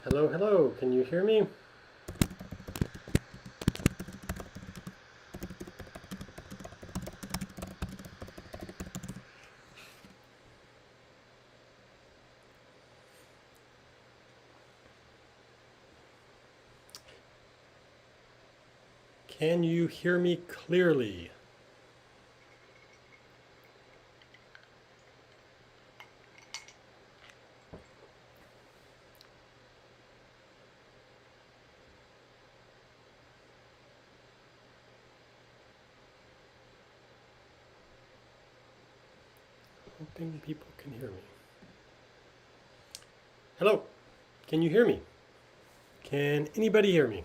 Hello, hello, can you hear me? Can you hear me clearly? Hoping people can hear me. Hello, can you hear me? Can anybody hear me?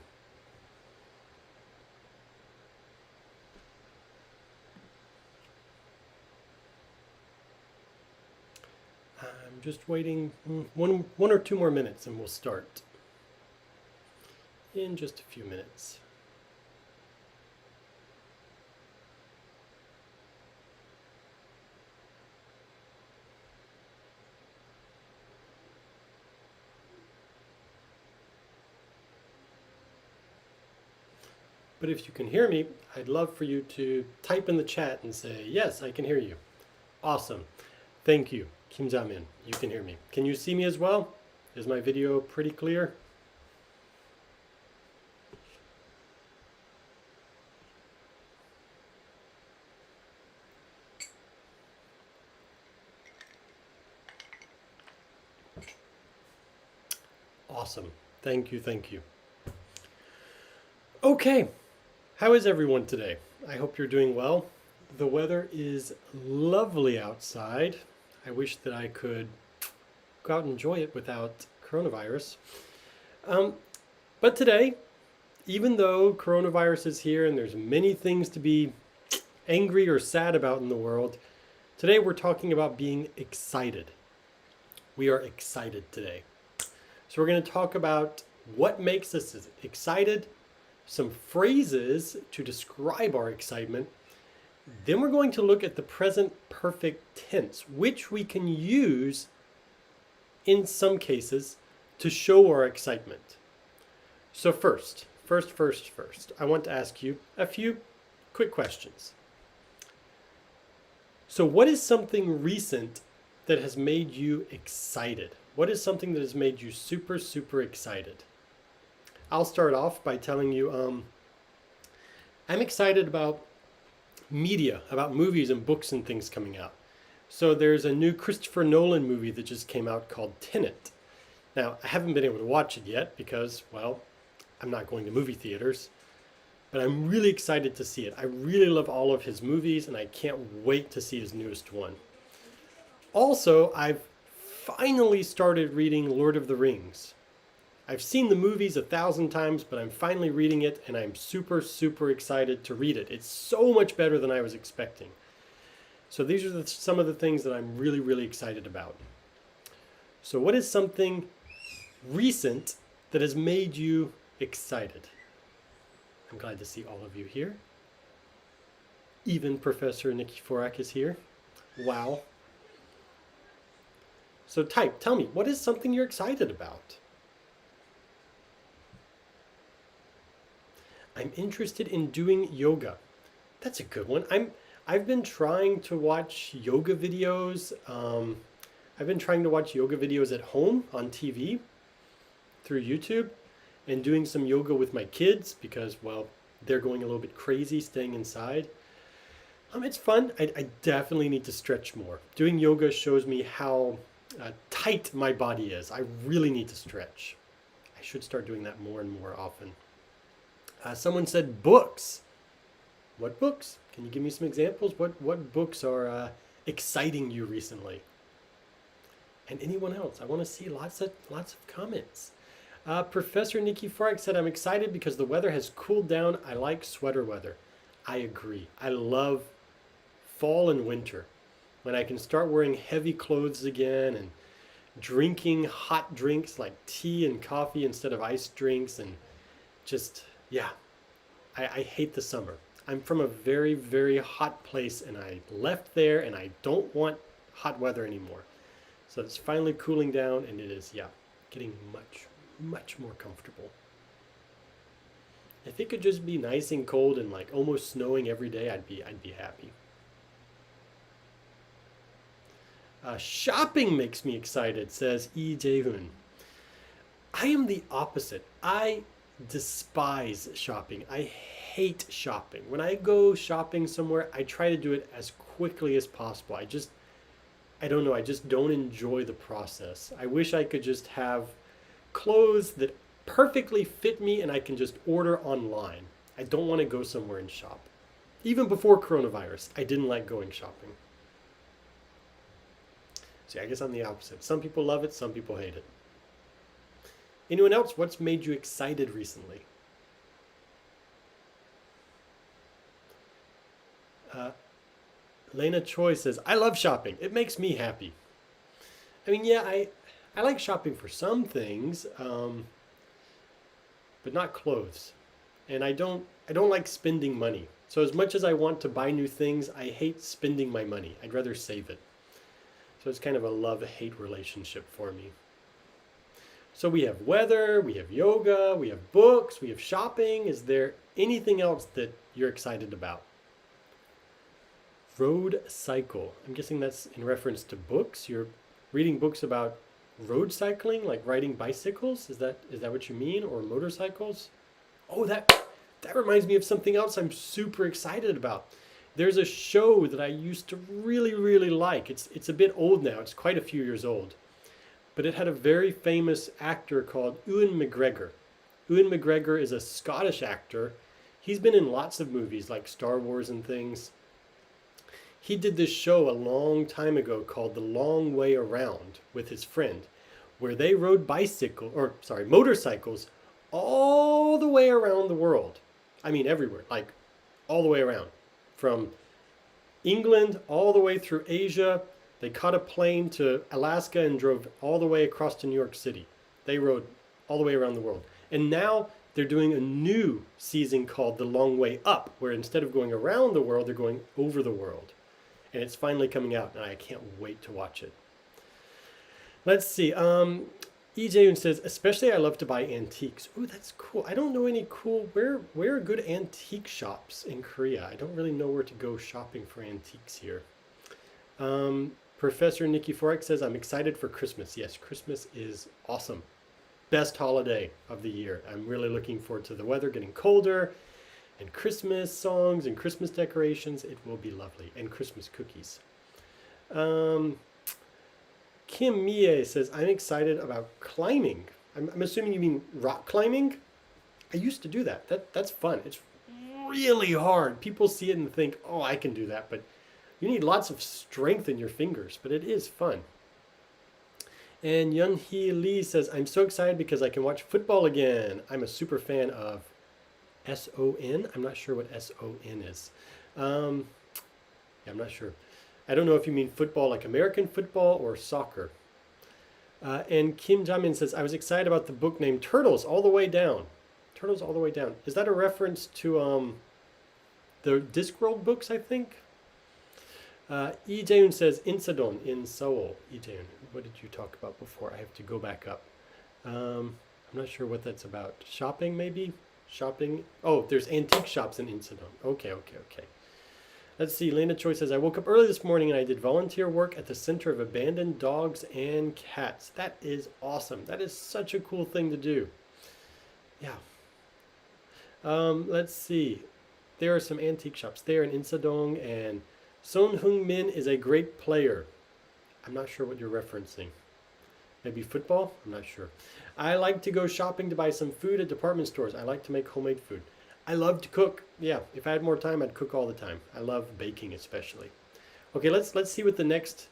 I'm just waiting one or two more minutes and we'll start in just a few minutes. But if you can hear me, I'd love for you to type in the chat and say, yes, I can hear you. Awesome. Thank you. Kim Jamin, you can hear me. Can you see me as well? Is my video pretty clear? Awesome. Thank you, thank you. Okay, how is everyone today? I hope you're doing well. The weather is lovely outside. I wish that I could go out and enjoy it without coronavirus. But today, even though coronavirus is here and there's many things to be angry or sad about in the world, today we're talking about being excited. We are excited today. So we're going to talk about what makes us excited, some phrases to describe our excitement. Then we're going to look at the present perfect tense, which we can use in some cases to show our excitement. So first, I want to ask you a few quick questions. So what is something recent that has made you excited? What is something that has made you super, super excited? I'll start off by telling you I'm excited about media, about movies and books and things coming out. So there's a new Christopher Nolan movie that just came out called Tenet. Now, I haven't been able to watch it yet because, well, I'm not going to movie theaters, but I'm really excited to see it. I really love all of his movies and I can't wait to see his newest one. Also, I've finally started reading Lord of the Rings. I've seen the movies 1,000 times, but I'm finally reading it and I'm super, super excited to read it. It's so much better than I was expecting. So these are some of the things that I'm really, really excited about. So what is something recent that has made you excited? I'm glad to see all of you here. Even Professor Nikiforak is here. Wow. So tell me, what is something you're excited about? I'm interested in doing yoga. That's a good one. I've been trying to watch yoga videos. I've been trying to watch yoga videos at home on TV through YouTube and doing some yoga with my kids because, well, they're going a little bit crazy staying inside. It's fun. I definitely need to stretch more. Doing yoga shows me how tight my body is. I really need to stretch. I should start doing that more and more often. Someone said books. What books? Can you give me some examples? What books are exciting you recently? And anyone else? I want to see lots of comments. Professor Nikki Fark said, I'm excited because the weather has cooled down. I like sweater weather. I agree. I love fall and winter when I can start wearing heavy clothes again and drinking hot drinks like tea and coffee instead of iced drinks and just, yeah, I hate the summer. I'm from a very, very hot place and I left there and I don't want hot weather anymore. So it's finally cooling down and it is, yeah, getting much, much more comfortable. If it could just be nice and cold and like almost snowing every day, I'd be happy. Shopping makes me excited, says Lee Jae-hoon. I am the opposite. I despise shopping. I hate shopping. When I go shopping somewhere, I try to do it as quickly as possible. I don't know, I just don't enjoy the process. I wish I could just have clothes that perfectly fit me and I can just order online. I don't want to go somewhere and shop. Even before coronavirus, I didn't like going shopping. See, I guess I'm the opposite. Some people love it, some people hate it. Anyone else, what's made you excited recently? Lena Choi says, I love shopping. It makes me happy. I mean, yeah, I like shopping for some things, but not clothes. And I don't like spending money. So as much as I want to buy new things, I hate spending my money. I'd rather save it. So it's kind of a love-hate relationship for me. So we have weather, we have yoga, we have books, we have shopping. Is there anything else that you're excited about? Road cycle. I'm guessing that's in reference to books. You're reading books about road cycling, like riding bicycles. Is that what you mean? Or motorcycles? Oh, that reminds me of something else I'm super excited about. There's a show that I used to really, really like. It's a bit old now. It's quite a few years old. But it had a very famous actor called Ewan McGregor. Ewan McGregor is a Scottish actor. He's been in lots of movies like Star Wars and things. He did this show a long time ago called The Long Way Around with his friend, where they rode motorcycles all the way around the world. I mean, everywhere, like all the way around. From England all the way through Asia. They caught a plane to Alaska and drove all the way across to New York City. They rode all the way around the world. And now they're doing a new season called The Long Way Up, where instead of going around the world, they're going over the world. And it's finally coming out, and I can't wait to watch it. Let's see. Lee Jae-hoon says, especially I love to buy antiques. Ooh, that's cool. I don't know any cool, where are good antique shops in Korea? I don't really know where to go shopping for antiques here. Professor Nikki Forex says, I'm excited for Christmas. Yes, Christmas is awesome. Best holiday of the year. I'm really looking forward to the weather getting colder and Christmas songs and Christmas decorations. It will be lovely. And Christmas cookies. Kim Mie says, I'm excited about climbing. I'm assuming you mean rock climbing? I used to do that. That's fun. It's really hard. People see it and think, oh, I can do that. But you need lots of strength in your fingers. But it is fun. And Yun-hee Lee says, I'm so excited because I can watch football again. I'm a super fan of S-O-N. I'm not sure what S-O-N is. I'm not sure. I don't know if you mean football like American football or soccer. And Kim Jamin says, I was excited about the book named Turtles All the Way Down. Turtles All the Way Down. Is that a reference to the Discworld books, I think? Lee Jae-hoon says, Insadon in Seoul. Lee Jae-hoon, what did you talk about before? I have to go back up. I'm not sure what that's about. Shopping, maybe? Shopping? Oh, there's antique shops in Insadon. Okay. Let's see. Lena Choi says, I woke up early this morning and I did volunteer work at the Center of Abandoned Dogs and Cats. That is awesome. That is such a cool thing to do. Yeah. Let's see. There are some antique shops there in Insadong, and Son Heung-min is a great player. I'm not sure what you're referencing. Maybe football? I'm not sure. I like to go shopping to buy some food at department stores. I like to make homemade food. I love to cook. Yeah, if I had more time, I'd cook all the time. I love baking especially. Okay, let's see what the next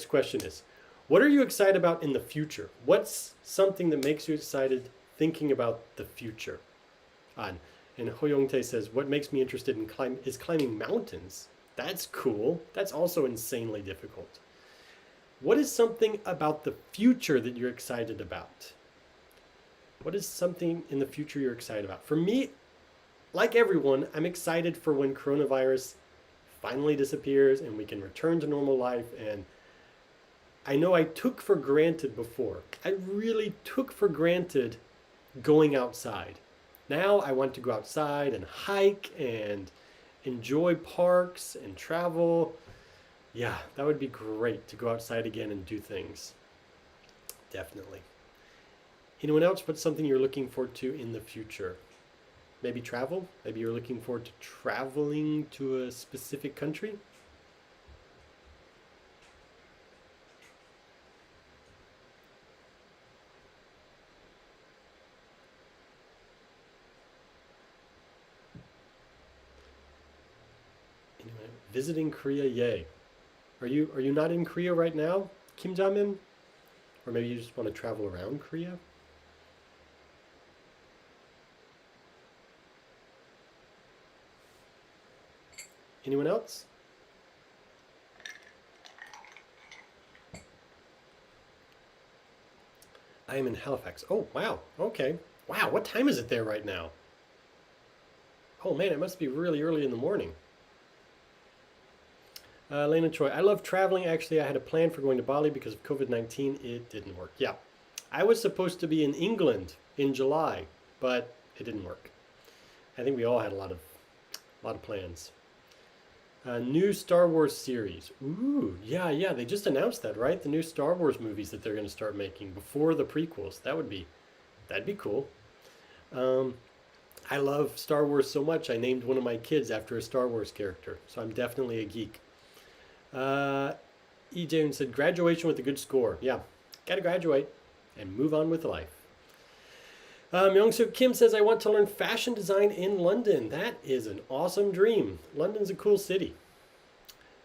question is. What are you excited about in the future? What's something that makes you excited thinking about the future? And Hoyongtae says, what makes me interested in climbing mountains. That's cool. That's also insanely difficult. What is something about the future that you're excited about? What is something in the future you're excited about? For me, like everyone, I'm excited for when coronavirus finally disappears and we can return to normal life and I know I took for granted before. I really took for granted going outside. Now I want to go outside and hike and enjoy parks and travel. Yeah, that would be great to go outside again and do things. Definitely. Anyone else? What's something you're looking forward to in the future? Maybe travel? Maybe you're looking forward to traveling to a specific country? Anyway, visiting Korea, yay. Are you not in Korea right now, Kim Jamin? Or maybe you just want to travel around Korea? Anyone else? I am in Halifax. Oh, wow. Okay. Wow, what time is it there right now? Oh man, it must be really early in the morning. Lena Choi, I love traveling. Actually, I had a plan for going to Bali because of COVID-19. It didn't work. Yeah. I was supposed to be in England in July, but it didn't work. I think we all had a lot of plans. New Star Wars series. Ooh, yeah. They just announced that, right? The new Star Wars movies that they're going to start making before the prequels. That'd be cool. I love Star Wars so much. I named one of my kids after a Star Wars character, so I'm definitely a geek. EJ said graduation with a good score. Yeah, gotta graduate and move on with life. Myung-soo Kim says, I want to learn fashion design in London. That is an awesome dream. London's a cool city.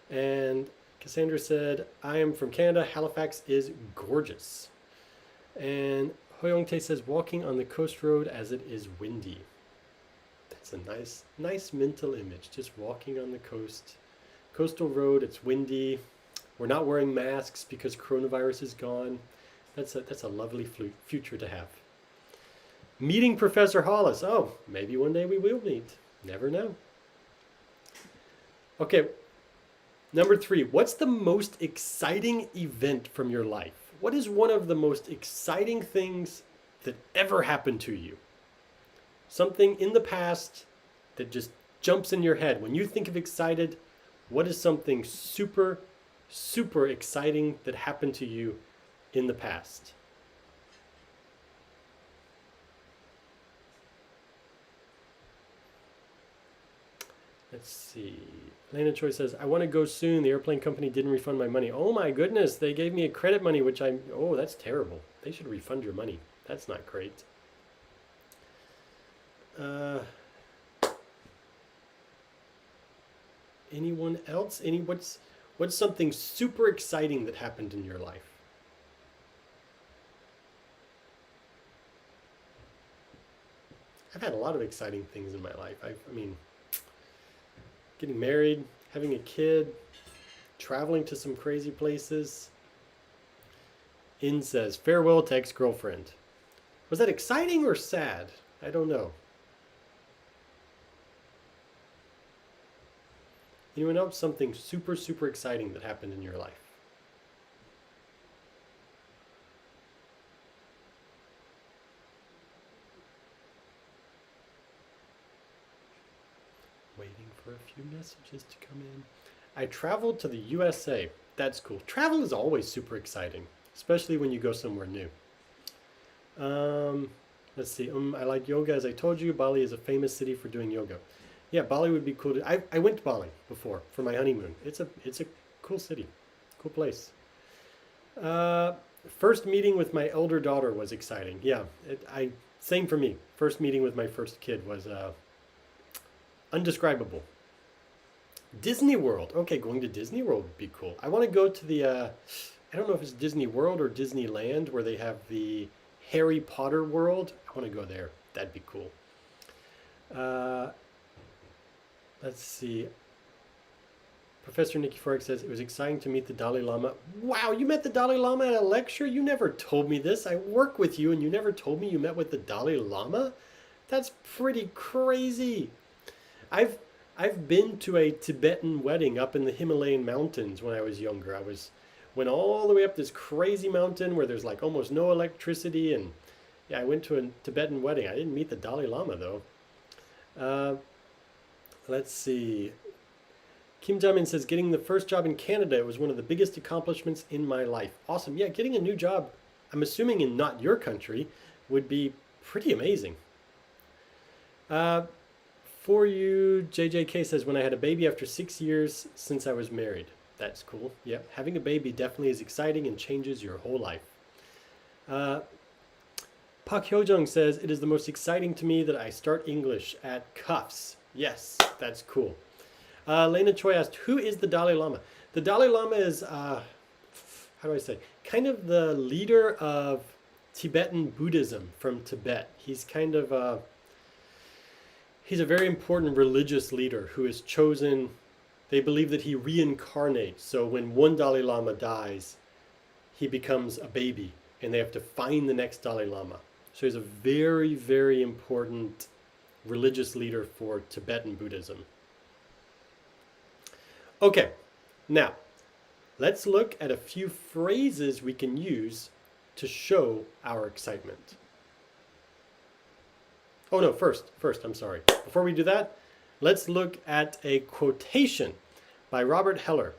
And Cassandra said, I am from Canada. Halifax is gorgeous. And Hoyong-tae says, walking on the coast road as it is windy. That's a nice mental image. Just walking on the coastal road. It's windy. We're not wearing masks because coronavirus is gone. That's a lovely future to have. Meeting Professor Hollis. Oh, maybe one day we will meet. Never know. Okay, number 3. What's the most exciting event from your life? What is one of the most exciting things that ever happened to you? Something in the past that just jumps in your head. When you think of excited, what is something super, super exciting that happened to you in the past? Let's see. Lena Choi says, I want to go soon. The airplane company didn't refund my money. Oh my goodness. They gave me a credit money, oh, that's terrible. They should refund your money. That's not great. Anyone else? What's something super exciting that happened in your life? I've had a lot of exciting things in my life. I mean, getting married, having a kid, traveling to some crazy places. In says, farewell to ex-girlfriend. Was that exciting or sad? I don't know. Anyone else? Something super, super exciting that happened in your life? Waiting for a few messages to come in. I traveled to the USA. That's cool. Travel is always super exciting, especially when you go somewhere new. Let's see. I like yoga. As I told you, Bali is a famous city for doing yoga. Yeah, Bali would be cool. I went to Bali before for my honeymoon. It's a cool city, cool place. First meeting with my elder daughter was exciting. Yeah, same for me. First meeting with my first kid was undescribable. Disney World. Okay, going to Disney World would be cool. I want to go to the, I don't know if it's Disney World or Disneyland where they have the Harry Potter world. I want to go there. That'd be cool. Let's see. Professor Nikki Forek says, it was exciting to meet the Dalai Lama. Wow, you met the Dalai Lama at a lecture? You never told me this. I work with you and you never told me you met with the Dalai Lama? That's pretty crazy. I've been to a Tibetan wedding up in the Himalayan mountains when I was younger. I was Went all the way up this crazy mountain where there's like almost no electricity, and yeah, I went to a Tibetan wedding. I didn't meet the Dalai Lama though. Let's see. Kim Jamin says, getting the first job in Canada was one of the biggest accomplishments in my life. Awesome. Yeah, getting a new job, I'm assuming in not your country, would be pretty amazing. For you, JJK says, when I had a baby after 6 years since I was married. That's cool. Yeah, having a baby definitely is exciting and changes your whole life. Pak Hyojung says, it is the most exciting to me that I start English at Cuffs. Yes, that's cool. Lena Choi asked, who is the Dalai Lama? The Dalai Lama is, how do I say, kind of the leader of Tibetan Buddhism from Tibet. He's kind of, he's a very important religious leader who is chosen. They believe that he reincarnates. So when one Dalai Lama dies, he becomes a baby and they have to find the next Dalai Lama. So he's a very, very important religious leader for Tibetan Buddhism. Okay, now let's look at a few phrases we can use to show our excitement. Oh no, first, I'm sorry. Before we do that, let's look at a quotation by Robert Heller.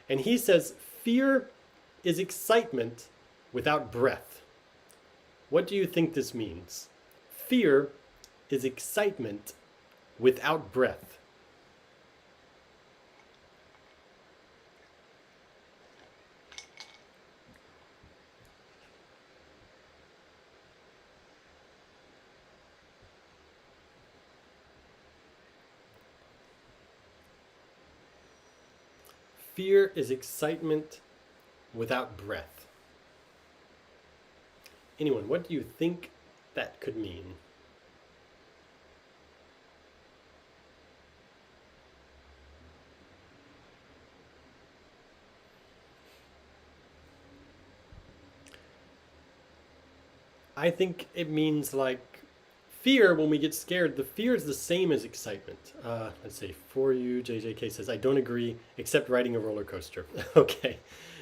And he says, fear is excitement without breath. What do you think this means? Fear is excitement without breath. Fear is excitement without breath. Anyone, what do you think that could mean? I think it means like fear. When we get scared, the fear is the same as excitement. Let's see, for you, JJK says, I don't agree, except riding a roller coaster. Okay,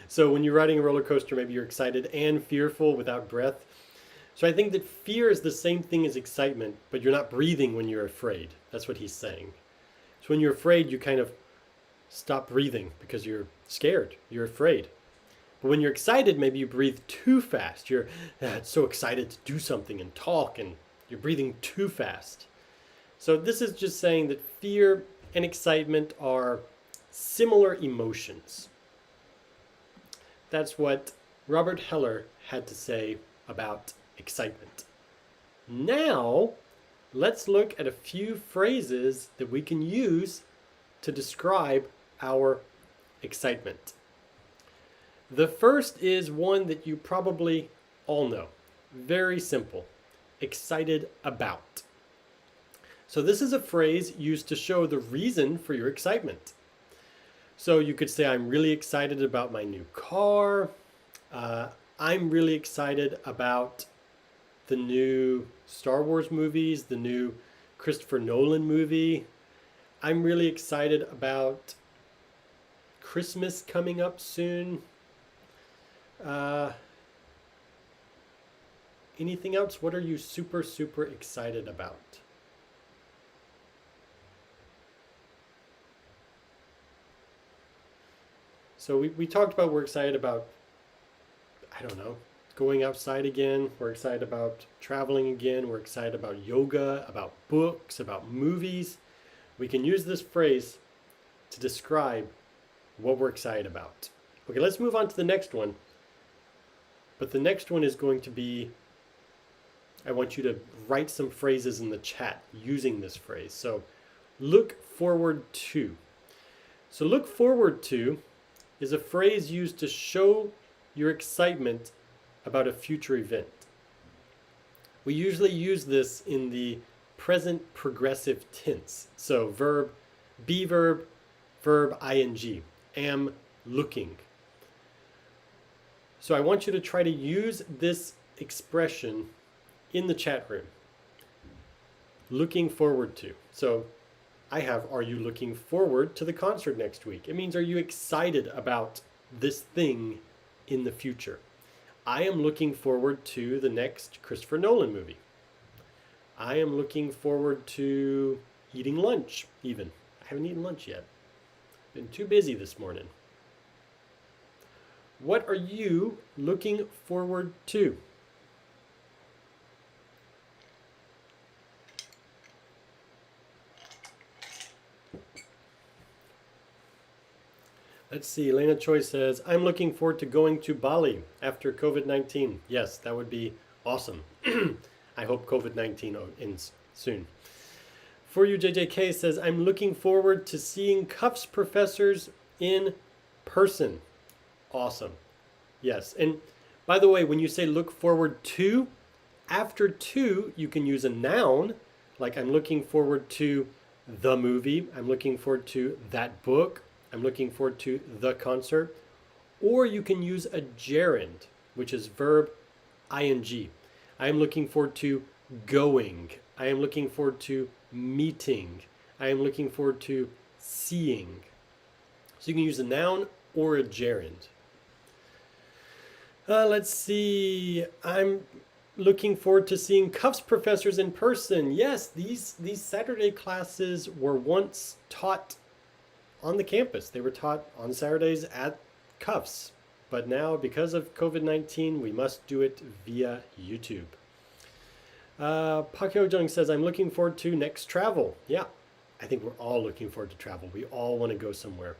so when you're riding a roller coaster, maybe you're excited and fearful without breath. So I think that fear is the same thing as excitement, but you're not breathing when you're afraid. That's what he's saying. So when you're afraid, you kind of stop breathing because you're scared, you're afraid. But when you're excited, maybe you breathe too fast. You're so excited to do something and talk, and you're breathing too fast. So this is just saying that fear and excitement are similar emotions. That's what Robert Heller had to say about excitement. Now, let's look at a few phrases that we can use to describe our excitement. The first is one that you probably all know. Very simple. Excited about. So this is a phrase used to show the reason for your excitement. So you could say, I'm really excited about my new car. I'm really excited about the new Star Wars movies, the new Christopher Nolan movie. I'm really excited about Christmas coming up soon. Anything else? What are you super, super excited about? So we talked about we're excited about, I don't know, going outside again. We're excited about traveling again. We're excited about yoga, about books, about movies. We can use this phrase to describe what we're excited about. Okay, let's move on to the next one. But the next one is going to be, I want you to write some phrases in the chat using this phrase. So look forward to. So look forward to is a phrase used to show your excitement about a future event. We usually use this in the present progressive tense. So verb, be verb, verb ing, am looking. So I want you to try to use this expression in the chat room. Looking forward to. So I have, are you looking forward to the concert next week? It means, are you excited about this thing in the future. I am looking forward to the next Christopher Nolan movie. I am looking forward to eating lunch, even. I haven't eaten lunch yet. Been too busy this morning. What are you looking forward to? Let's see, Lena Choi says, I'm looking forward to going to Bali after COVID-19. Yes, that would be awesome. I hope COVID-19 ends soon. For you, JJK says, I'm looking forward to seeing Cuffs professors in person. Awesome. Yes, and by the way, when you say look forward to, after to, you can use a noun, like I'm looking forward to the movie, I'm looking forward to that book, I'm looking forward to the concert. Or you can use a gerund, which is verb ing. I am looking forward to going. I am looking forward to meeting. I am looking forward to seeing. So you can use a noun or a gerund. Let's see. I'm looking forward to seeing Cuffs professors in person. Yes, these Saturday classes were once taught on the campus. They were taught on Saturdays at Cuffs. But now, because of COVID-19, we must do it via YouTube. Pak Hyo-jung says, I'm looking forward to next travel. Yeah, I think we're all looking forward to travel. We all want to go somewhere.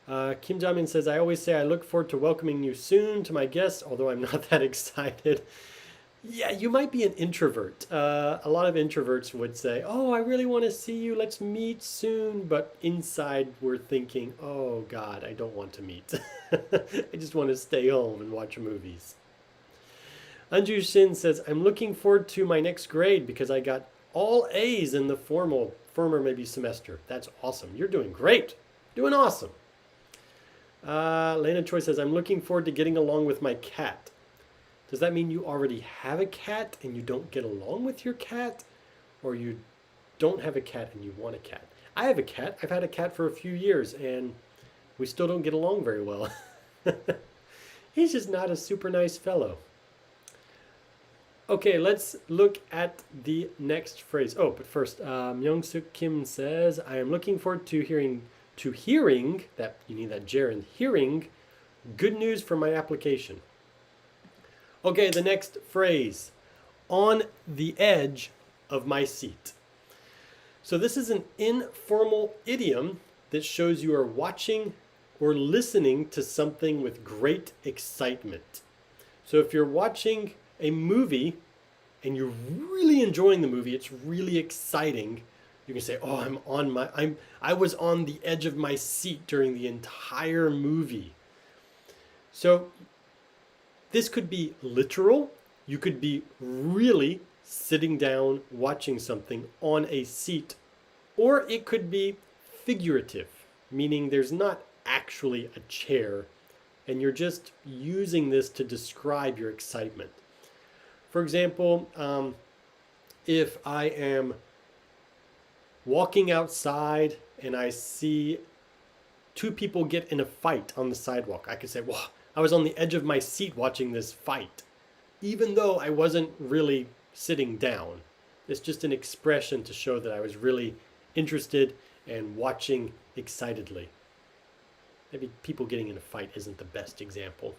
Kim Jamin says, I always say I look forward to welcoming you soon to my guests, although I'm not that excited. Yeah, you might be an introvert. A lot of introverts would say, oh, I really want to see you. Let's meet soon. But inside we're thinking, oh, God, I don't want to meet. I just want to stay home and watch movies. Anju Shin says, I'm looking forward to my next grade because I got all A's in the former maybe semester. That's awesome. You're doing great. Doing awesome. Lena Choi says, I'm looking forward to getting along with my cat. Does that mean you already have a cat and you don't get along with your cat? Or you don't have a cat and you want a cat? I have a cat. I've had a cat for a few years and we still don't get along very well. He's just not a super nice fellow. Okay, let's look at the next phrase. Oh, but first, Myung-suk Kim says, I am looking forward to hearing that, you need that gerund, hearing good news from my application. Okay, the next phrase, on the edge of my seat. So this is an informal idiom that shows you are watching or listening to something with great excitement. So if you're watching a movie and you're really enjoying the movie, it's really exciting, you can say, oh, I was on the edge of my seat during the entire movie. So this could be literal. You could be really sitting down watching something on a seat, or it could be figurative, meaning there's not actually a chair and you're just using this to describe your excitement. For example, if I am walking outside and I see two people get in a fight on the sidewalk, I could say, wow, I was on the edge of my seat watching this fight, even though I wasn't really sitting down. It's just an expression to show that I was really interested and watching excitedly. Maybe people getting in a fight isn't the best example.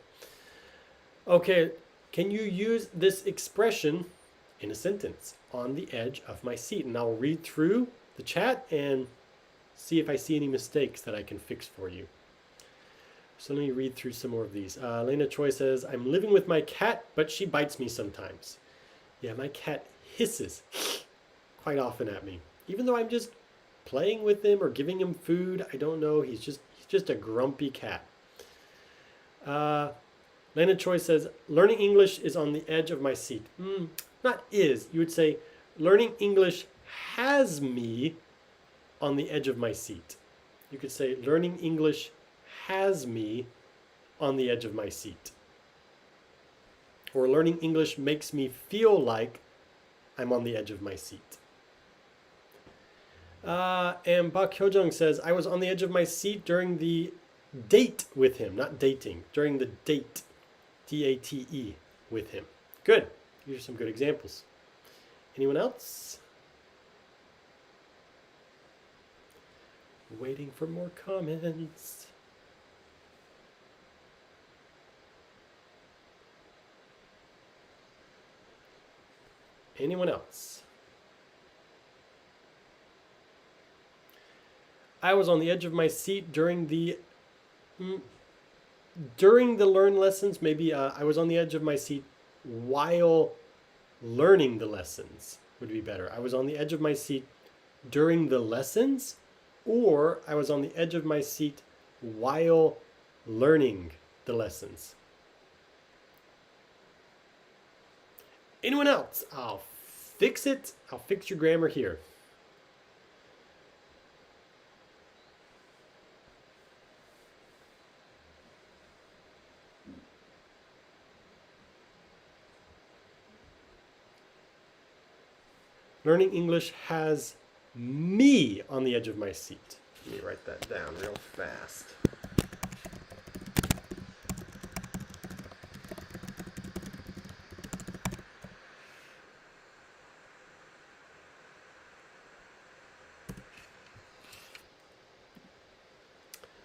Okay, can you use this expression in a sentence? On the edge of my seat. And I'll read through the chat and see if I see any mistakes that I can fix for you. So let me read through some more of these. Lena Choi says, I'm living with my cat, but she bites me sometimes. Yeah, my cat hisses quite often at me. Even though I'm just playing with him or giving him food, I don't know, he's just a grumpy cat. Lena Choi says, learning English is on the edge of my seat. Not is, you would say, learning English has me on the edge of my seat. You could say, learning English has me on the edge of my seat. Or learning English makes me feel like I'm on the edge of my seat. And Pak Hyo-jung says, I was on the edge of my seat during the date with him, not dating. During the date, D-A-T-E, with him. Good. These are some good examples. Anyone else? Waiting for more comments. Anyone else? I was on the edge of my seat during the learn lessons. Maybe I was on the edge of my seat while learning the lessons would be better. I was on the edge of my seat during the lessons, or I was on the edge of my seat while learning the lessons. Anyone else? I'll fix it. I'll fix your grammar here. Learning English has me on the edge of my seat. Let me write that down real fast.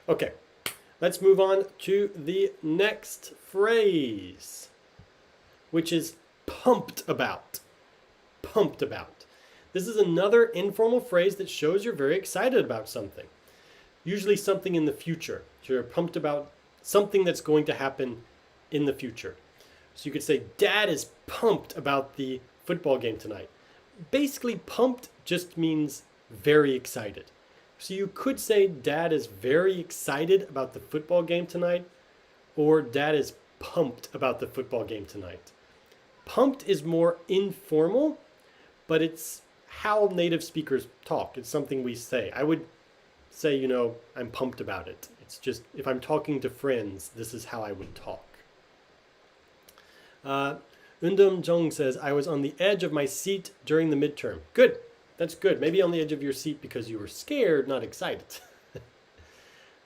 Okay, let's move on to the next phrase, which is pumped about. Pumped about. This is another informal phrase that shows you're very excited about something. Usually something in the future. So you're pumped about something that's going to happen in the future. So you could say, Dad is pumped about the football game tonight. Basically, pumped just means very excited. So you could say, Dad is very excited about the football game tonight, or Dad is pumped about the football game tonight. Pumped is more informal, but it's how native speakers talk. It's something we say. I would say, I'm pumped about it. It's just, if I'm talking to friends, this is how I would talk. Undum Jung says, I was on the edge of my seat during the midterm. Good. That's good. Maybe on the edge of your seat because you were scared, not excited.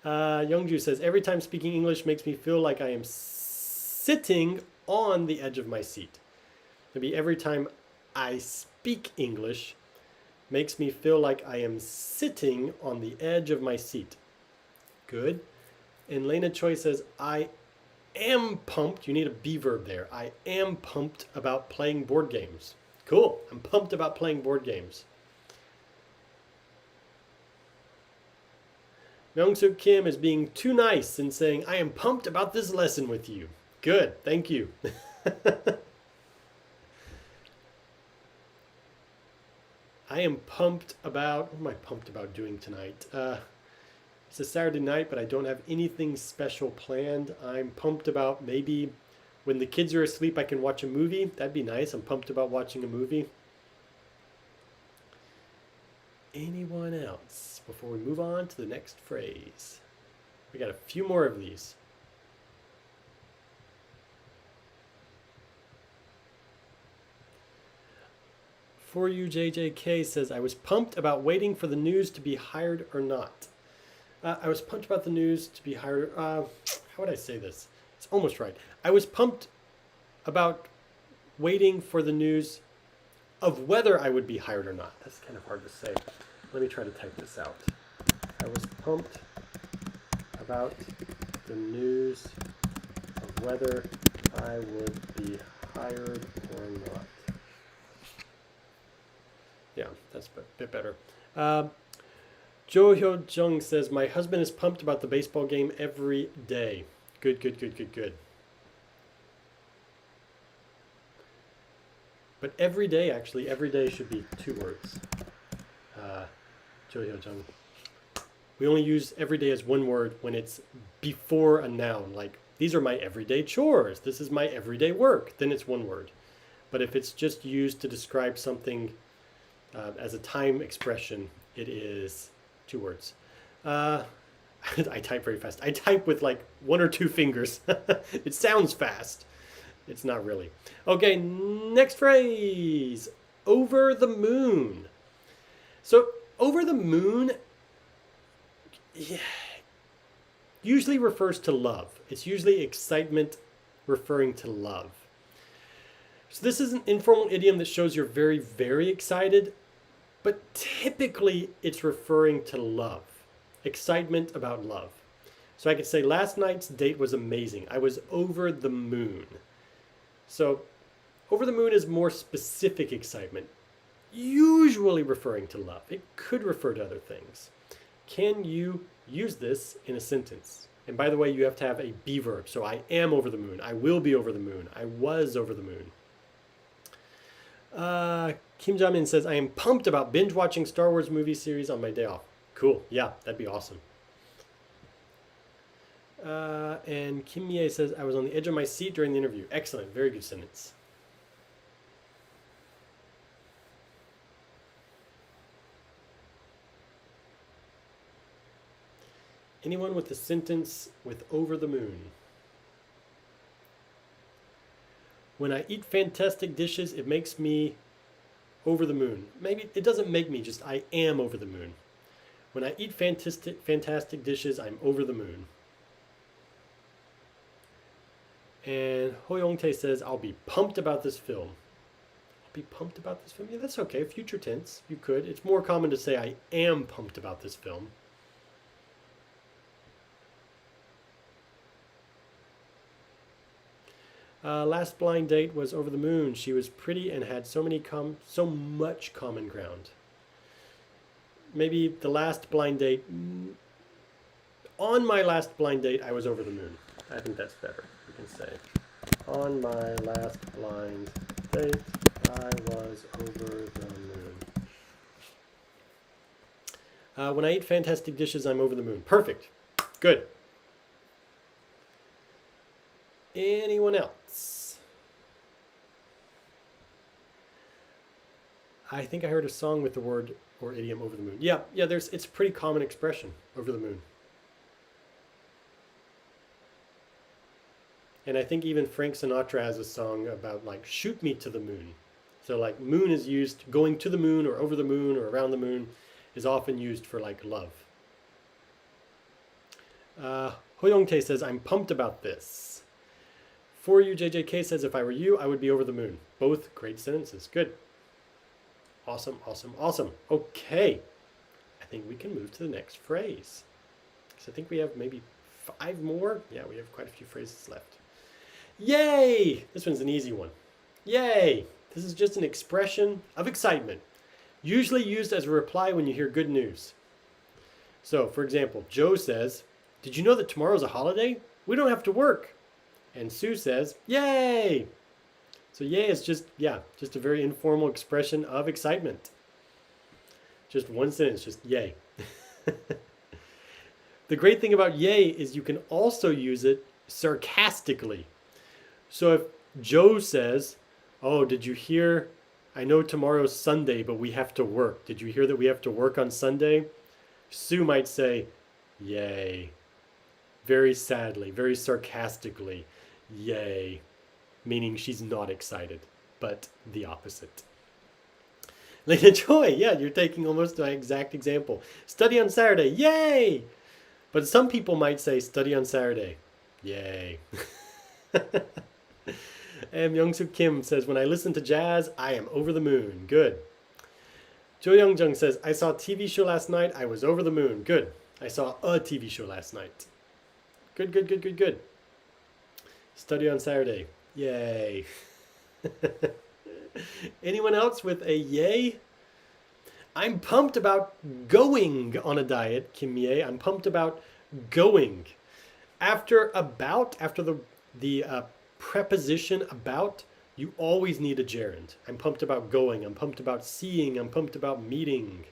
Youngju says, every time speaking English makes me feel like I am sitting on the edge of my seat. Maybe every time I speak English makes me feel like I am sitting on the edge of my seat. Good. And Lena Choi says, I am pumped. You need a be verb there. I am pumped about playing board games. Cool. I'm pumped about playing board games. Myung-suk Kim is being too nice and saying, I am pumped about this lesson with you. Good. Thank you. I am pumped about, what am I pumped about doing tonight? It's a Saturday night, but I don't have anything special planned. I'm pumped about maybe when the kids are asleep, I can watch a movie. That'd be nice. I'm pumped about watching a movie. Anyone else before we move on to the next phrase? We got a few more of these. For you, JJK says, I was pumped about waiting for the news to be hired or not. I was pumped about the news to be hired. How would I say this? It's almost right. I was pumped about waiting for the news of whether I would be hired or not. That's kind of hard to say. Let me try to type this out. I was pumped about the news of whether I would be hired or not. Yeah, that's a bit better. Jo Hyo Jung says, my husband is pumped about the baseball game every day. Good, good, good, good, good. But every day, actually, every day should be 2 words. Jo Hyo Jung. We only use every day as 1 word when it's before a noun. Like, these are my everyday chores. This is my everyday work. Then it's 1 word. But if it's just used to describe something as a time expression, it is 2 words. I type very fast. I type with like 1 or 2 fingers. It sounds fast. It's not really. Okay, next phrase. Over the moon. So, over the moon, yeah, usually refers to love. It's usually excitement referring to love. So this is an informal idiom that shows you're very, very excited, but typically it's referring to love, excitement about love. So I could say, last night's date was amazing. I was over the moon. So over the moon is more specific excitement, usually referring to love. It could refer to other things. Can you use this in a sentence? And by the way, you have to have a be verb. So I am over the moon. I will be over the moon. I was over the moon. Kim Jamin says, I am pumped about binge watching Star Wars movie series on my day off. Cool. Yeah, that'd be awesome. And Kim Mie says, I was on the edge of my seat during the interview. Excellent. Very good sentence. Anyone with a sentence with over the moon? When I eat fantastic dishes, it makes me over the moon. Maybe it doesn't make me, just I am over the moon. When I eat fantastic dishes, I'm over the moon. And Ho Young-tae says, I'll be pumped about this film. I'll be pumped about this film? Yeah, that's okay. Future tense, you could. It's more common to say I am pumped about this film. Last blind date was over the moon. She was pretty and had so much common ground. Maybe the last blind date. On my last blind date, I was over the moon. I think that's better. We can say, on my last blind date, I was over the moon. When I eat fantastic dishes, I'm over the moon. Perfect. Good. Anyone else? I think I heard a song with the word or idiom over the moon. Yeah, it's a pretty common expression, over the moon. And I think even Frank Sinatra has a song about like, shoot me to the moon. So like moon is used, going to the moon or over the moon or around the moon is often used for like love. Ho Young-tae says, I'm pumped about this. For you, JJK says, if I were you, I would be over the moon. Both great sentences. Good. Awesome, awesome, awesome. Okay. I think we can move to the next phrase. So I think we have maybe 5 more. Yeah, we have quite a few phrases left. Yay! This one's an easy one. Yay! This is just an expression of excitement, usually used as a reply when you hear good news. So, for example, Joe says, did you know that tomorrow's a holiday? We don't have to work. And Sue says, yay! So yay is just a very informal expression of excitement. Just one sentence, just yay. The great thing about yay is you can also use it sarcastically. So if Joe says, oh, did you hear, I know tomorrow's Sunday, but we have to work. Did you hear that we have to work on Sunday? Sue might say, yay. Very sadly, very sarcastically, yay. Meaning she's not excited, but the opposite. Lena Joy, yeah, you're taking almost my exact example. Study on Saturday, yay! But some people might say study on Saturday, yay. And Myung-soo Kim says, when I listen to jazz, I am over the moon. Good. Jo Young-jung says, I saw a TV show last night. I was over the moon. Good. I saw a TV show last night. Good, good, good, good, good. Study on Saturday. Yay. Anyone else with a yay? I'm pumped about going on a diet, Kim Mie. I'm pumped about going. After the preposition about, you always need a gerund. I'm pumped about going. I'm pumped about seeing. I'm pumped about meeting.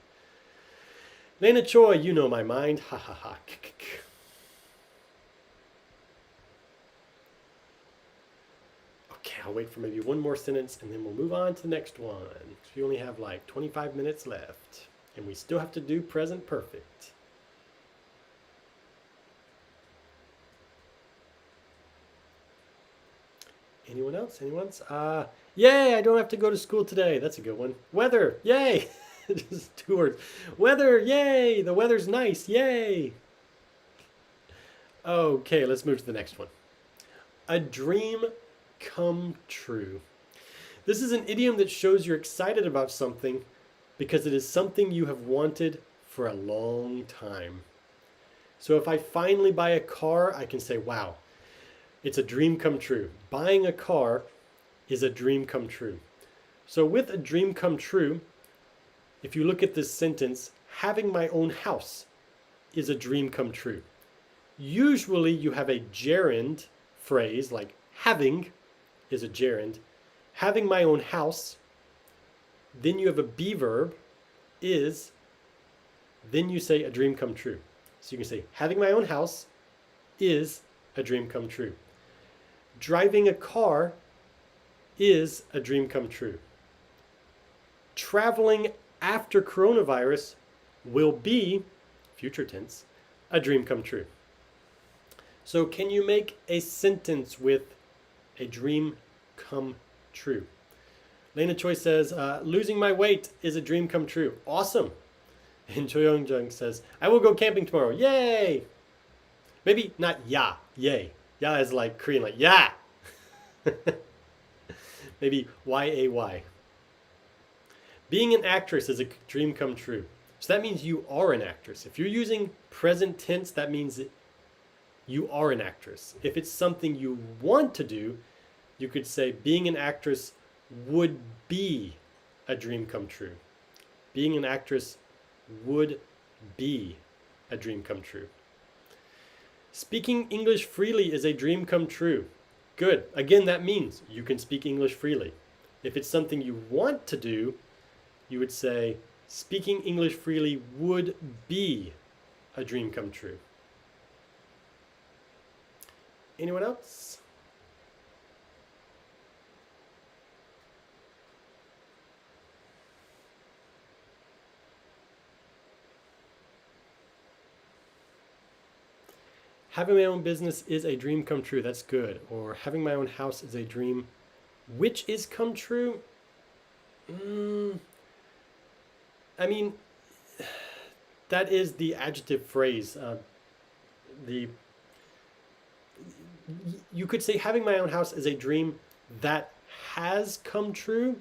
Lena Choi, you know my mind. Ha ha ha. Okay, I'll wait for maybe one more sentence and then we'll move on to the next one. We only have like 25 minutes left and we still have to do present perfect. Anyone else? Anyone else? Yay, I don't have to go to school today. That's a good one. Weather, yay. Just 2 words. Weather, yay. The weather's nice, yay. Okay, let's move to the next one. A dream come true. This is an idiom that shows you're excited about something because it is something you have wanted for a long time. So if I finally buy a car, I can say, wow, it's a dream come true. Buying a car is a dream come true. So with a dream come true, if you look at this sentence, having my own house is a dream come true. Usually you have a gerund phrase like having is a gerund. Having my own house, then you have a be verb, is, then you say a dream come true. So you can say having my own house is a dream come true. Driving a car is a dream come true. Traveling after coronavirus will be, future tense, a dream come true. So can you make a sentence with a dream come true? Lena Choi says, losing my weight is a dream come true. Awesome. And Choi Young Jung says, I will go camping tomorrow. Yay! Maybe not ya, yay. Ya is like Korean, like ya. Maybe Y-A-Y. Being an actress is a dream come true. So that means you are an actress. If you're using present tense, that means that you are an actress. If it's something you want to do, you could say being an actress would be a dream come true. Being an actress would be a dream come true. Speaking English freely is a dream come true. Good. Again, that means you can speak English freely. If it's something you want to do, you would say speaking English freely would be a dream come true. Anyone else? Having my own business is a dream come true. That's good. Or having my own house is a dream which is come true. I mean, that is the adjective phrase. You could say having my own house is a dream that has come true.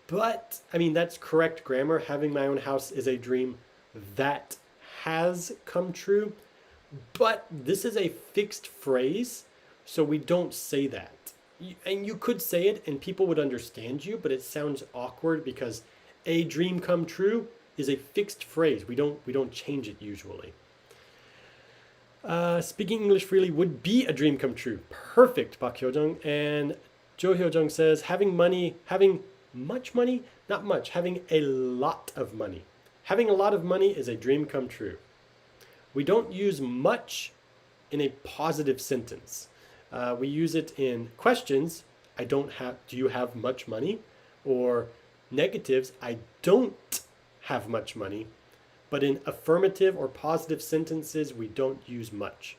But, I mean, that's correct grammar. Having my own house is a dream that has come true. But this is a fixed phrase, so we don't say that. And you could say it and people would understand you, but it sounds awkward because a dream come true is a fixed phrase. We don't change it usually. Speaking English freely would be a dream come true. Perfect, Park Hyo-jung. And Jo Hyo-jung says, having much money, not much, having a lot of money. Having a lot of money is a dream come true. We don't use much in a positive sentence. We use it in questions. Do you have much money? Or negatives, I don't have much money. But in affirmative or positive sentences, we don't use much.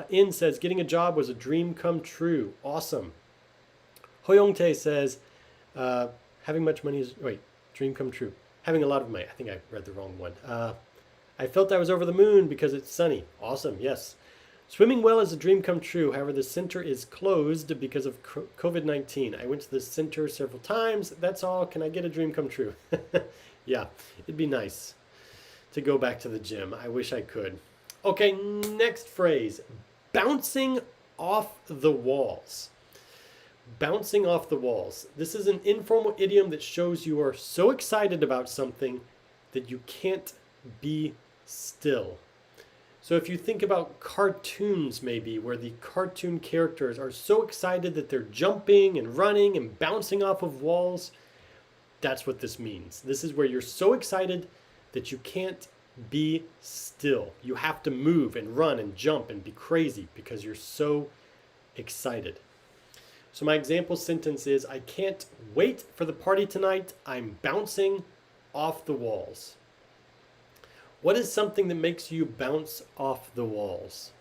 In says, getting a job was a dream come true. Awesome. Hoyongtae says, having much money is, dream come true. Having a lot of money. I think I read the wrong one. I felt I was over the moon because it's sunny. Awesome, yes. Swimming well is a dream come true. However, the center is closed because of COVID-19. I went to the center several times. That's all. Can I get a dream come true? Yeah, it'd be nice to go back to the gym. I wish I could. Okay, next phrase. Bouncing off the walls. Bouncing off the walls. This is an informal idiom that shows you are so excited about something that you can't be still. So if you think about cartoons maybe, where the cartoon characters are so excited that they're jumping and running and bouncing off of walls, that's what this means. This is where you're so excited that you can't be still. You have to move and run and jump and be crazy because you're so excited. So my example sentence is, I can't wait for the party tonight. I'm bouncing off the walls. What is something that makes you bounce off the walls?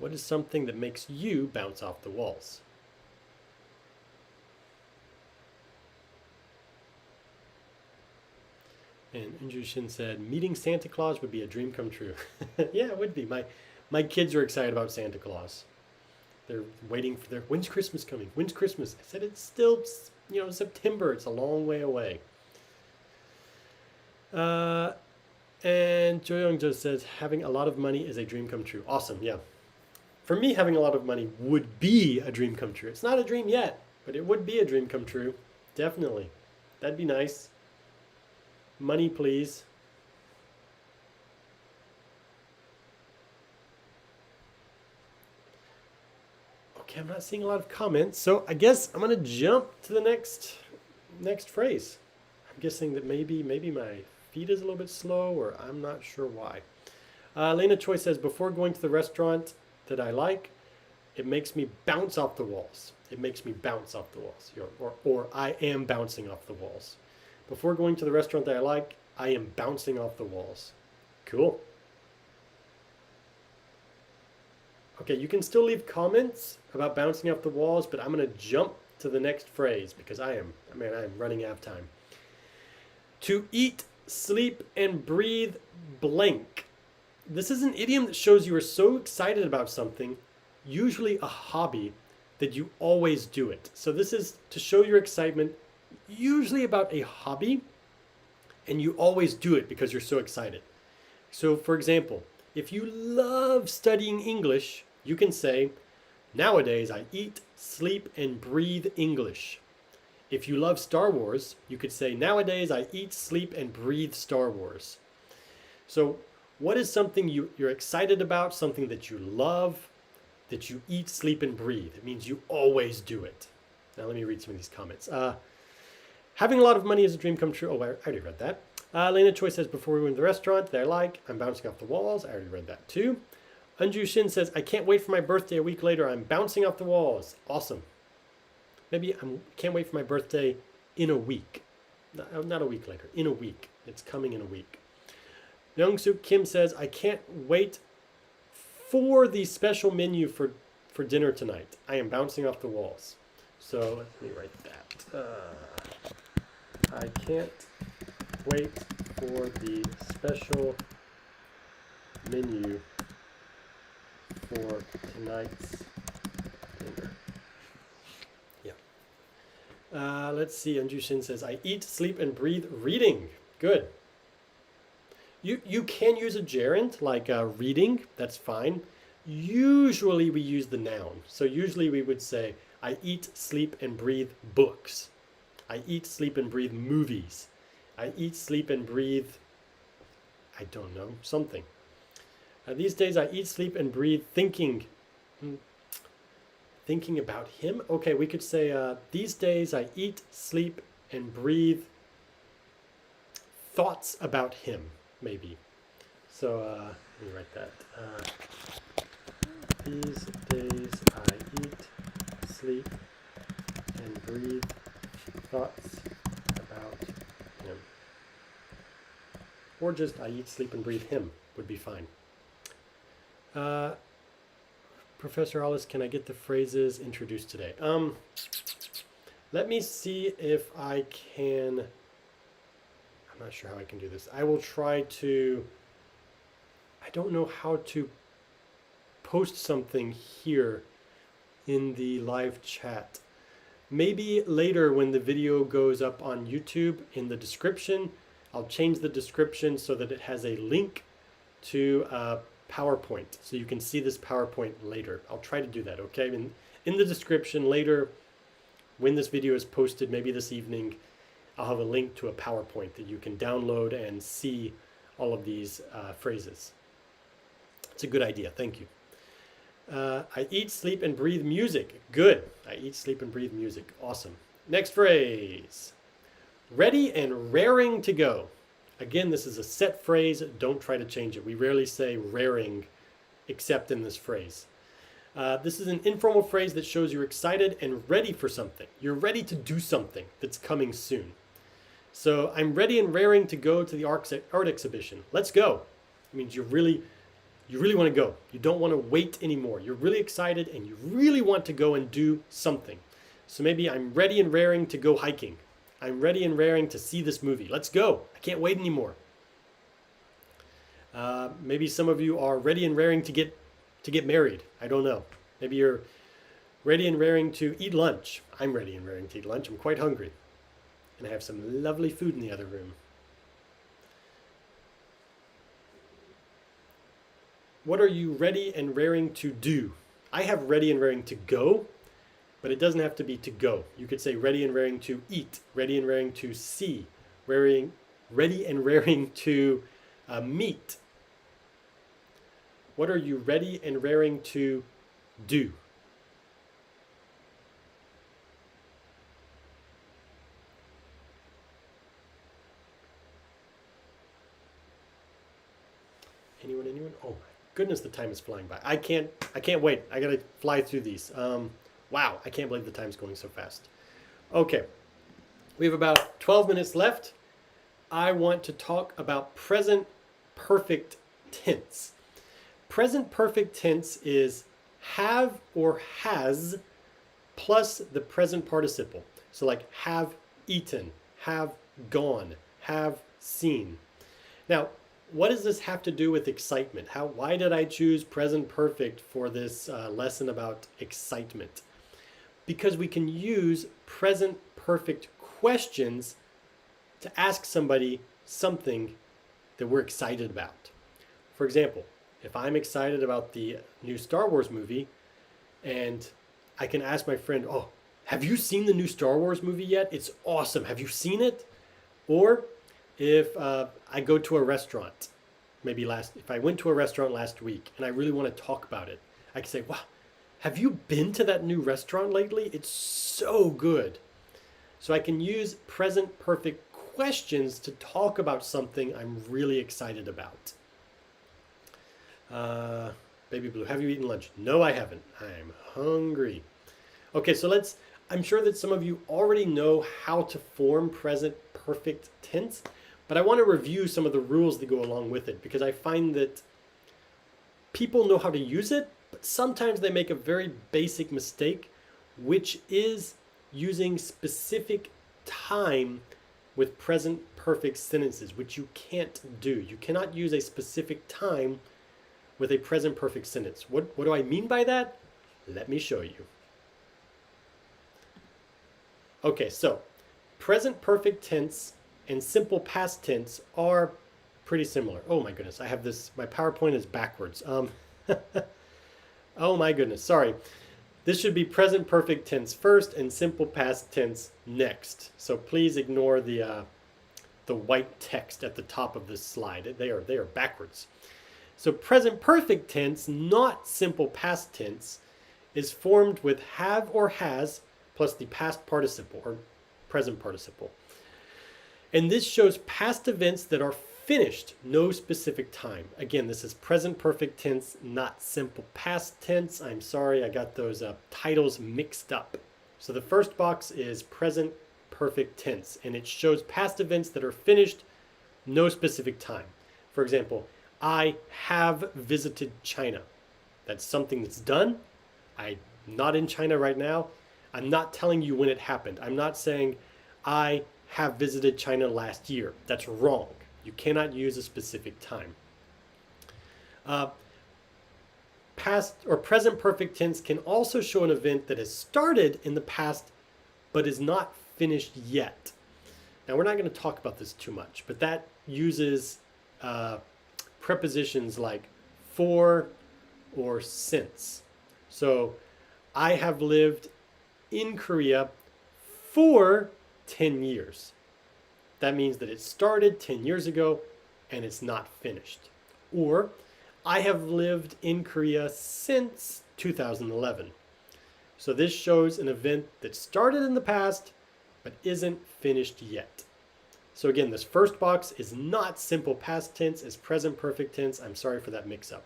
What is something that makes you bounce off the walls? And Unju Shin said, meeting Santa Claus would be a dream come true. Yeah, it would be. My kids are excited about Santa Claus. They're waiting for when's Christmas coming? When's Christmas? I said it's still, September. It's a long way away. And Joyoung just says, having a lot of money is a dream come true. Awesome, yeah. For me, having a lot of money would be a dream come true. It's not a dream yet, but it would be a dream come true. Definitely. That'd be nice. Money, please. Okay, I'm not seeing a lot of comments, so I guess I'm gonna jump to the next phrase. I'm guessing that maybe my feed is a little bit slow, or I'm not sure why. Lena Choi says, before going to the restaurant that I like, it makes me bounce off the walls. It makes me bounce off the walls, or I am bouncing off the walls. Before going to the restaurant that I like, I am bouncing off the walls. Cool. Okay, you can still leave comments about bouncing off the walls, but I'm going to jump to the next phrase because I am running out of time. To eat, sleep, and breathe blank. This is an idiom that shows you are so excited about something, usually a hobby, that you always do it. So this is to show your excitement, usually about a hobby, and you always do it because you're so excited. So for example, if you love studying English, you can say, nowadays I eat, sleep, and breathe English. If you love Star Wars, you could say, nowadays I eat, sleep, and breathe Star Wars. So what is something you're excited about, something that you love, that you eat, sleep, and breathe? It means you always do it. Now let me read some of these comments. Having a lot of money is a dream come true. Oh, I already read that. Lena Choi says, before we went to the restaurant that I like, I'm bouncing off the walls. I already read that too. Unju Shin says, I can't wait for my birthday a week later. I'm bouncing off the walls. Awesome. Maybe I can't wait for my birthday in a week. Not a week later, in a week. It's coming in a week. Young-Suk Kim says, I can't wait for the special menu for dinner tonight. I am bouncing off the walls. So let me write that. I can't wait for the special menu for tonight's dinner. Yeah. Let's see. Anju Shin says, I eat, sleep, and breathe reading. Good. You can use a gerund like reading. That's fine. Usually we use the noun. So usually we would say, I eat, sleep, and breathe books. I eat, sleep, and breathe movies. I eat, sleep, and breathe, I don't know, something. These days I eat, sleep, and breathe thinking. Thinking about him? Okay, we could say, these days I eat, sleep, and breathe thoughts about him, maybe. So, let me write that. These days I eat, sleep, and breathe thoughts about him. Or just I eat, sleep, and breathe him would be fine. Professor Alice, can I get the phrases introduced today? Let me see if I can. I'm not sure how I can do this. I will try to. I don't know how to post something here in the live chat. Maybe later when the video goes up on YouTube, in the description, I'll change the description so that it has a link to PowerPoint, so you can see this PowerPoint later. I'll try to do that, okay? In the description later, when this video is posted, maybe this evening, I'll have a link to a PowerPoint that you can download and see all of these phrases. It's a good idea, thank you. I eat, sleep, and breathe music. Good. I eat, sleep, and breathe music. Awesome. Next phrase. Ready and raring to go. Again, this is a set phrase. Don't try to change it. We rarely say raring except in this phrase. This is an informal phrase that shows you're excited and ready for something. You're ready to do something that's coming soon. So I'm ready and raring to go to the art exhibition. Let's go. It means you're really you really want to go. You don't want to wait anymore. You're really excited and you really want to go and do something. So maybe I'm ready and raring to go hiking. I'm ready and raring to see this movie. Let's go. I can't wait anymore. Maybe some of you are ready and raring to get married. I don't know. Maybe you're ready and raring to eat lunch. I'm ready and raring to eat lunch. I'm quite hungry. And I have some lovely food in the other room. What are you ready and raring to do? I have ready and raring to go, but it doesn't have to be to go. You could say ready and raring to eat, ready and raring to see, ready and raring to meet. What are you ready and raring to do? Anyone? Oh my goodness, the time is flying by. I can't wait. I gotta fly through these. Wow, I can't believe the time's going so fast. Okay, we have about 12 minutes left. I want to talk about present perfect tense. Present perfect tense is have or has plus the present participle. So like have eaten, have gone, have seen. Now, what does this have to do with excitement? Why did I choose present perfect for this lesson about excitement? Because we can use present perfect questions to ask somebody something that we're excited about. For example, if I'm excited about the new Star Wars movie and I can ask my friend, oh, have you seen the new Star Wars movie yet? It's awesome. Have you seen it? Or if I go to a restaurant, if I went to a restaurant last week and I really want to talk about it, I can say, wow, have you been to that new restaurant lately? It's so good. So I can use present perfect questions to talk about something I'm really excited about. Baby Blue, have you eaten lunch? No, I haven't. I'm hungry. Okay, so I'm sure that some of you already know how to form present perfect tense, but I want to review some of the rules that go along with it because I find that people know how to use it, but sometimes they make a very basic mistake, which is using specific time with present perfect sentences, which you can't do. You cannot use a specific time with a present perfect sentence. What do I mean by that? Let me show you. Okay, so present perfect tense and simple past tense are pretty similar. Oh my goodness, I have this, my PowerPoint is backwards. Oh my goodness, sorry. This should be present perfect tense first and simple past tense next. So please ignore the white text at the top of this slide. They are backwards. So present perfect tense, not simple past tense, is formed with have or has plus the past participle or present participle. And this shows past events that are finished, no specific time. Again, this is present perfect tense, not simple past tense. I'm sorry, I got those titles mixed up. So the first box is present perfect tense, and it shows past events that are finished, no specific time. For example, I have visited China. That's something that's done. I'm not in China right now. I'm not telling you when it happened. I'm not saying I have visited China last year. That's wrong. You cannot use a specific time. Past or present perfect tense can also show an event that has started in the past but is not finished yet. Now, we're not going to talk about this too much, but that uses prepositions like for or since. So, I have lived in Korea for 10 years. That means that it started 10 years ago and it's not finished. Or, I have lived in Korea since 2011. So this shows an event that started in the past but isn't finished yet. So again, this first box is not simple past tense, it's present perfect tense. I'm sorry for that mix-up.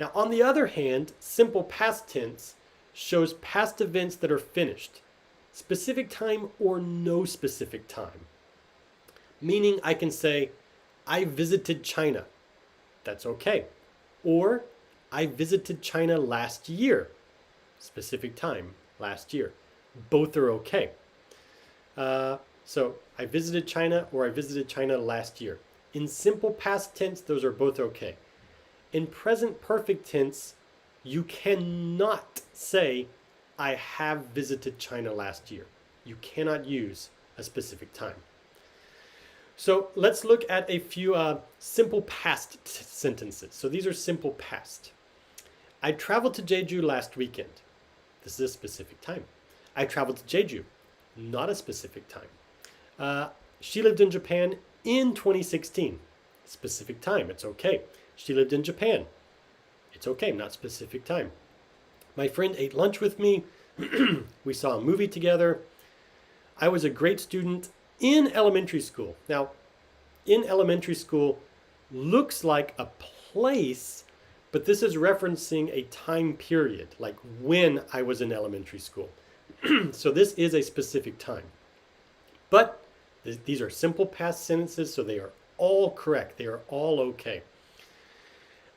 Now, on the other hand, simple past tense shows past events that are finished, specific time or no specific time. Meaning I can say, I visited China. That's okay. Or I visited China last year. Specific time, last year. Both are okay. So I visited China or I visited China last year. In simple past tense, those are both okay. In present perfect tense, you cannot say, I have visited China last year. You cannot use a specific time. So let's look at a few simple past sentences. So these are simple past. I traveled to Jeju last weekend. This is a specific time. I traveled to Jeju. Not a specific time. She lived in Japan in 2016. Specific time. It's okay. She lived in Japan. It's okay. Not specific time. My friend ate lunch with me. We saw a movie together. I was a great student in elementary school. Now, in elementary school looks like a place, but this is referencing a time period, like when I was in elementary school. So this is a specific time. But these are simple past sentences, so they are all correct. They are all okay.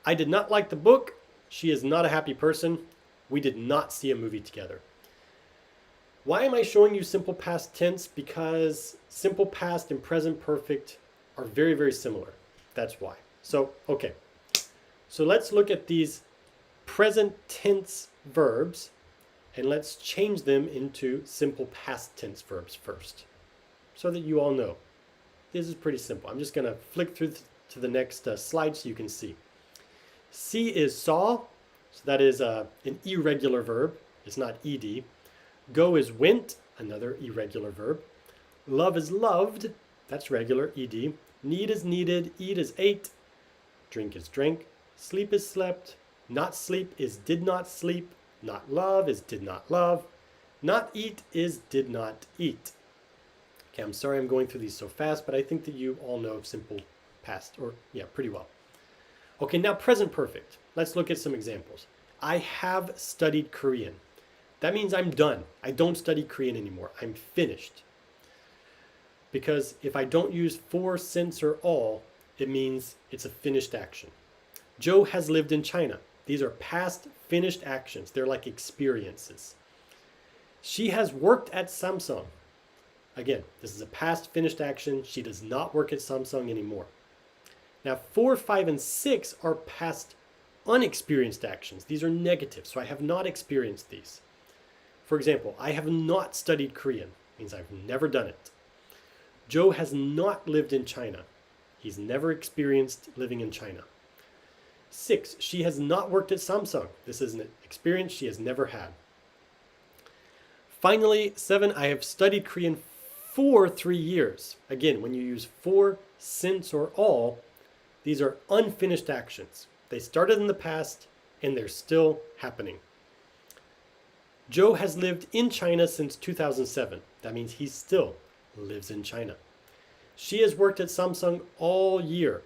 I did not like the book. She is not a happy person. We did not see a movie together. Why am I showing you simple past tense? Because simple past and present perfect are very, very similar. That's why. So, okay. So let's look at these present tense verbs and let's change them into simple past tense verbs first so that you all know. This is pretty simple. I'm just going to flick through to the next slide so you can see. See is saw, so that is an irregular verb. It's not ed. Go is went, another irregular verb. Love is loved, that's regular, ed. Need is needed, eat is ate. Drink is drank. Sleep is slept. Not sleep is did not sleep. Not love is did not love. Not eat is did not eat. Okay, I'm sorry I'm going through these so fast, but I think that you all know simple past, or yeah, pretty well. Okay, now present perfect. Let's look at some examples. I have studied Korean. That means I'm done. I don't study Korean anymore. I'm finished. Because if I don't use for, since, or all, it means it's a finished action. Joe has lived in China. These are past finished actions. They're like experiences. She has worked at Samsung. Again, this is a past finished action. She does not work at Samsung anymore. Now, 4, 5, and 6 are past unexperienced actions. These are negative, so I have not experienced these. For example, I have not studied Korean. Means I've never done it. Joe has not lived in China. He's never experienced living in China. 6, she has not worked at Samsung. This is an experience she has never had. Finally, 7, I have studied Korean for 3 years. Again, when you use for, since, or all, these are unfinished actions. They started in the past and they're still happening. Joe has lived in China since 2007. That means he still lives in China. She has worked at Samsung all year,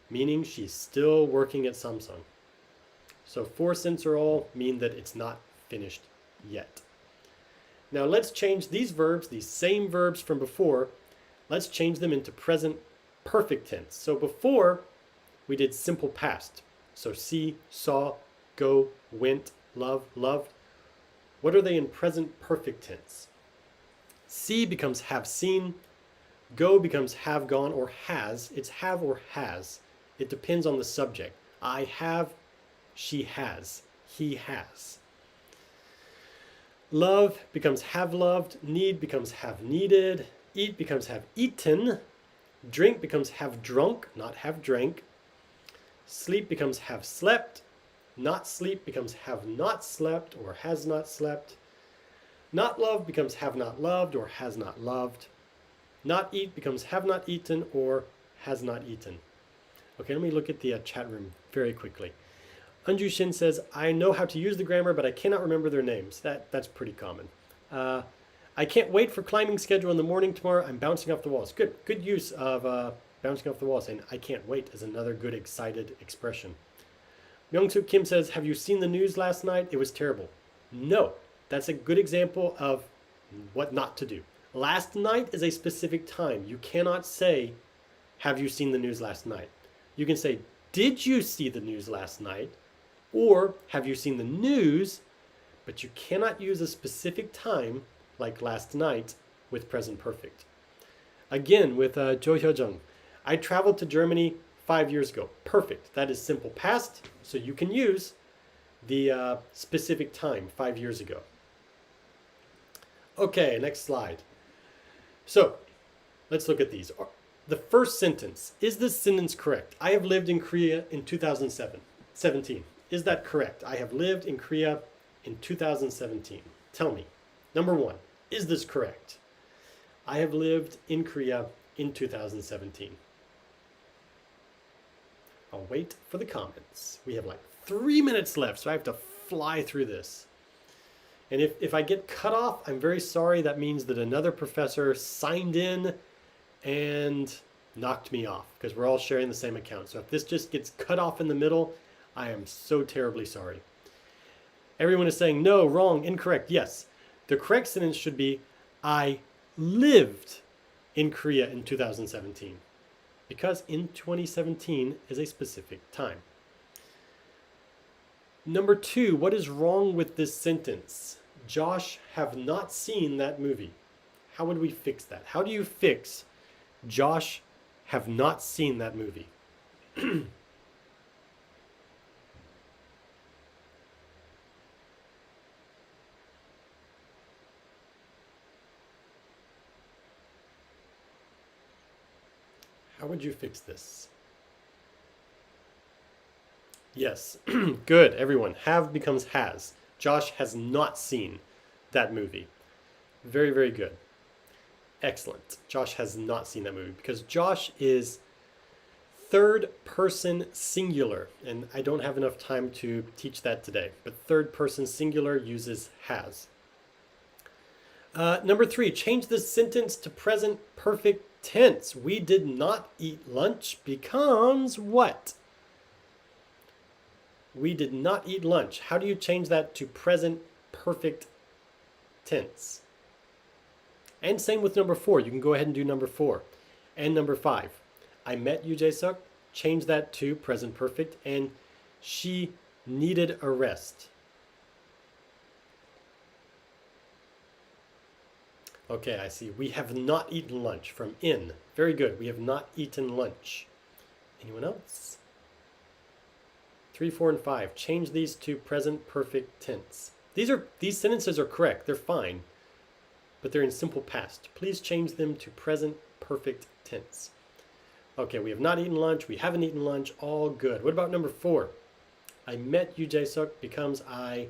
meaning she's still working at Samsung. So for, since, or all mean that it's not finished yet. Now let's change these verbs, these same verbs from before, let's change them into present perfect tense. So before, we did simple past. So see, saw, go, went, love, loved. What are they in present perfect tense? See becomes have seen. Go becomes have gone or has. It's have or has. It depends on the subject. I have, she has, he has. Love becomes have loved. Need becomes have needed. Eat becomes have eaten. Drink becomes have drunk, not have drank. Sleep becomes have slept. Not sleep becomes have not slept or has not slept. Not love becomes have not loved or has not loved. Not eat becomes have not eaten or has not eaten. Okay, let me look at the chat room very quickly. Anju Shin says, I know how to use the grammar, but I cannot remember their names. That's pretty common. I can't wait for climbing schedule in the morning tomorrow. I'm bouncing off the walls. Good use of bouncing off the walls. And I can't wait is another good excited expression. Myung-soo Kim says, have you seen the news last night? It was terrible. No, that's a good example of what not to do. Last night is a specific time. You cannot say, have you seen the news last night? You can say, did you see the news last night? Or have you seen the news, but you cannot use a specific time like last night with present perfect. Again, with Jo Hyojung, I traveled to Germany 5 years ago. Perfect. That is simple past, so you can use the specific time 5 years ago. Okay, next slide. So, let's look at these. The first sentence, is this sentence correct? I have lived in Korea in 2017. Is that correct? I have lived in Korea in 2017. Tell me. Number one, is this correct? I have lived in Korea in 2017. I'll wait for the comments. We have like 3 minutes left, so I have to fly through this. And if I get cut off, I'm very sorry. That means that another professor signed in and knocked me off because we're all sharing the same account. So if this just gets cut off in the middle, I am so terribly sorry. Everyone is saying no, wrong, incorrect. Yes, the correct sentence should be I lived in Korea in 2017 because in 2017 is a specific time. Number two, what is wrong with this sentence? Josh have not seen that movie. How would we fix that? How do you fix Josh have not seen that movie? How would you fix this? Yes, good, everyone. Have becomes has. Josh has not seen that movie. Very, very good. Excellent. Josh has not seen that movie because Josh is third person singular, and I don't have enough time to teach that today, but third person singular uses has. Number three, change this sentence to present perfect tense. We did not eat lunch becomes what? We did not eat lunch. How do you change that to present perfect tense? And same with number four. You can go ahead and do number four. And number five. I met Yoo Jae-suk. Change that to present perfect. And she needed a rest. Okay, I see. We have not eaten lunch from in. Very good. We have not eaten lunch. Anyone else? 3, 4, and 5. Change these to present perfect tense. These sentences are correct. They're fine, but they're in simple past. Please change them to present perfect tense. Okay, we have not eaten lunch. We haven't eaten lunch. All good. What about number 4? I met Yoo Jae-suk becomes I.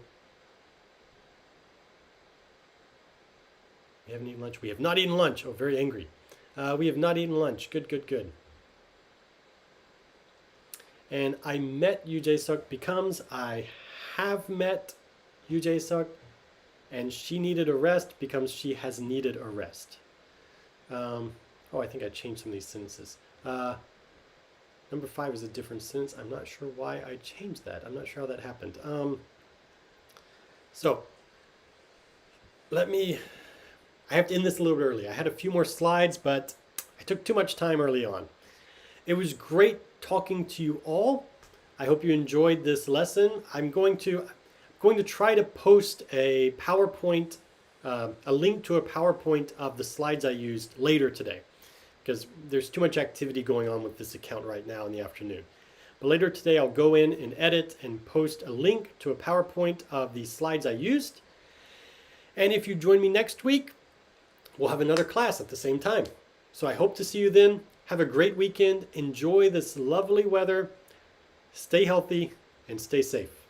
We haven't eaten lunch. We have not eaten lunch. Oh, very angry. We have not eaten lunch. Good, good, good. And I met Yoo Jae-suk becomes I have met Yoo Jae-suk. And she needed a rest becomes she has needed a rest. Oh, I think I changed some of these sentences. Number 5 is a different sentence. I'm not sure why I changed that. I'm not sure how that happened. So, I have to end this a little bit early. I had a few more slides, but I took too much time early on. It was great talking to you all. I hope you enjoyed this lesson. I'm going to try to post a PowerPoint, a link to a PowerPoint of the slides I used later today, because there's too much activity going on with this account right now in the afternoon. But later today, I'll go in and edit and post a link to a PowerPoint of the slides I used. And if you join me next week, we'll have another class at the same time. So I hope to see you then. Have a great weekend. Enjoy this lovely weather. Stay healthy and stay safe.